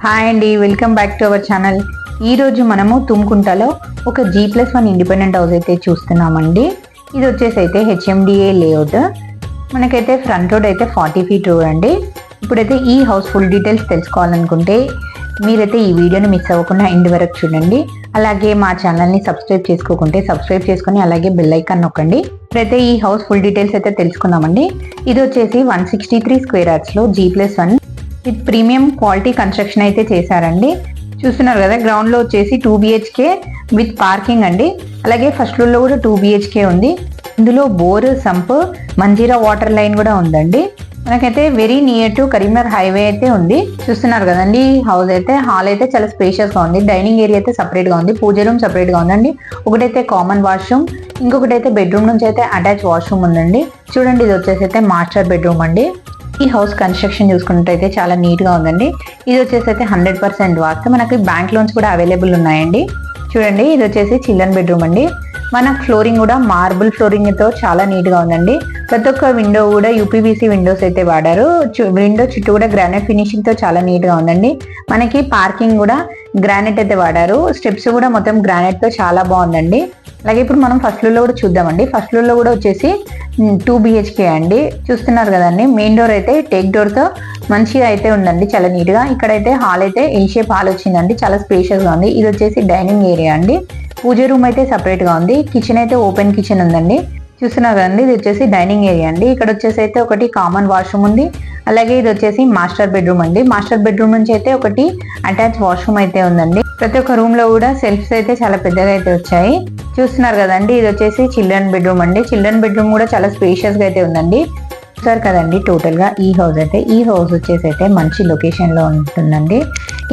Hi అండి, welcome back to our channel. ఈరోజు మనము తుమ్కుంటలో ఒక G+1 ఇండిపెండెంట్ హౌస్ అయితే చూస్తున్నామండి. ఇది వచ్చేసి అయితే HMDA లేఅవుట్. మనకైతే ఫ్రంట్ రోడ్ అయితే 40 ఫీట్ రోడ్ అండి. ఇప్పుడైతే ఈ హౌస్ ఫుల్ డీటెయిల్స్ తెలుసుకోవాలనుకుంటే మీరైతే ఈ వీడియోని మిస్ అవ్వకుండా ఎండ్ వరకు చూడండి. అలాగే మా ఛానల్ని సబ్స్క్రైబ్ చేసుకోకుంటే సబ్స్క్రైబ్ చేసుకుని అలాగే బెల్ ఐకాన్ నొక్కండి. ఇప్పుడైతే ఈ హౌస్ ఫుల్ డీటెయిల్స్ అయితే తెలుసుకుందామండి. ఇది వచ్చేసి 163 స్క్వేర్ యార్డ్స్లో G+1 with premium quality construction అయితే చేశారండి. చూస్తున్నారు కదా, గ్రౌండ్ లో వచ్చేసి 2 BHK విత్ పార్కింగ్ అండి. అలాగే ఫస్ట్ ఫ్లోర్ లో కూడా 2 BHK ఉంది. ఇందులో bore, sump, Manjira water line కూడా ఉందండి. మనకైతే very near to Karimnagar highway అయితే ఉంది. చూస్తున్నారు కదండి, హౌస్ అయితే హాల్ అయితే చాలా స్పేషియస్ గా ఉంది. డైనింగ్ ఏరియా అయితే సపరేట్ గా ఉంది. పూజ రూమ్ సపరేట్ గా ఉందండి. ఒకటైతే కామన్ వాష్రూమ్, ఇంకొకటి అయితే బెడ్రూమ్ నుంచి అయితే అటాచ్ వాష్రూమ్ ఉందండి. చూడండి, ఇది వచ్చేసి అయితే మాస్టర్ బెడ్రూమ్ అండి. ఈ హౌస్ కన్స్ట్రక్షన్ చూసుకున్నట్టయితే చాలా నీట్ గా ఉందండి. ఇది వచ్చేసి అయితే 100% వాస్తు. మనకి బ్యాంక్ లోన్స్ కూడా అవైలబుల్ ఉన్నాయండి. చూడండి, ఇది వచ్చేసి చిల్డ్రన్ బెడ్రూమ్ అండి. మన ఫ్లోరింగ్ కూడా మార్బుల్ ఫ్లోరింగ్ తో చాలా నీట్ గా ఉందండి. ప్రతి ఒక్క విండో కూడా UPVC విండోస్ అయితే వాడారు. విండో చుట్టూ కూడా గ్రానైట్ ఫినిషింగ్ తో చాలా నీట్ గా ఉందండి. మనకి పార్కింగ్ కూడా గ్రానైట్ అయితే వాడారు. స్టెప్స్ కూడా మొత్తం గ్రానైట్ తో చాలా బాగుందండి. అలాగే ఇప్పుడు మనం ఫస్ట్ ఫ్లోర్ లో కూడా చూద్దామండి. ఫస్ట్ ఫ్లోర్ లో కూడా వచ్చేసి 2 BHK అండి. చూస్తున్నారు కదండి, మెయిన్ డోర్ అయితే టేక్ డోర్ తో మంచిగా అయితే ఉందండి, చాలా నీట్ గా. ఇక్కడైతే హాల్ అయితే ఎల్ షేప్ హాల్ వచ్చిందండి, చాలా స్పేషియస్ గా ఉంది. ఇది వచ్చేసి డైనింగ్ ఏరియా అండి. పూజ రూమ్ అయితే సపరేట్ గా ఉంది. కిచెన్ అయితే ఓపెన్ కిచెన్ ఉందండి. చూస్తున్నారు కదండి, ఇది వచ్చేసి డైనింగ్ ఏరియా అండి. ఇక్కడ వచ్చేసి అయితే ఒకటి కామన్ వాష్రూమ్ ఉంది. అలాగే ఇది వచ్చేసి మాస్టర్ బెడ్రూమ్ అండి. మాస్టర్ బెడ్రూమ్ నుంచి అయితే ఒకటి అటాచ్ వాష్రూమ్ అయితే ఉందండి. ప్రతి ఒక్క రూమ్ లో కూడా సెల్ఫ్స్ అయితే చాలా పెద్దగా అయితే వచ్చాయి. చూస్తున్నారు కదండి, ఇది వచ్చేసి చిల్డ్రన్ బెడ్రూమ్ అండి. చిల్డ్రన్ బెడ్రూమ్ కూడా చాలా స్పేషియస్ గా అయితే ఉందండి. చూసారు కదండి, టోటల్ గా ఈ హౌస్ వచ్చేసి అయితే మంచి లొకేషన్ లో ఉంటుందండి.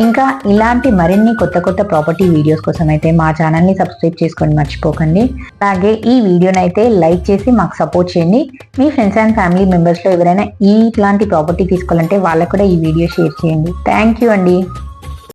ఇంకా ఇలాంటి మరిన్ని కొత్త ప్రాపర్టీ వీడియోస్ కోసం అయితే మా ఛానల్ ని సబ్స్క్రైబ్ చేసుకొని మర్చిపోకండి. అలాగే ఈ వీడియోని అయితే లైక్ చేసి మాకు సపోర్ట్ చేయండి. మీ ఫ్రెండ్స్ అండ్ ఫ్యామిలీ మెంబర్స్ లో ఎవరైనా ఇట్లాంటి ప్రాపర్టీ తీసుకోవాలంటే వాళ్ళకు కూడా ఈ వీడియో షేర్ చేయండి. థ్యాంక్ యూ అండి.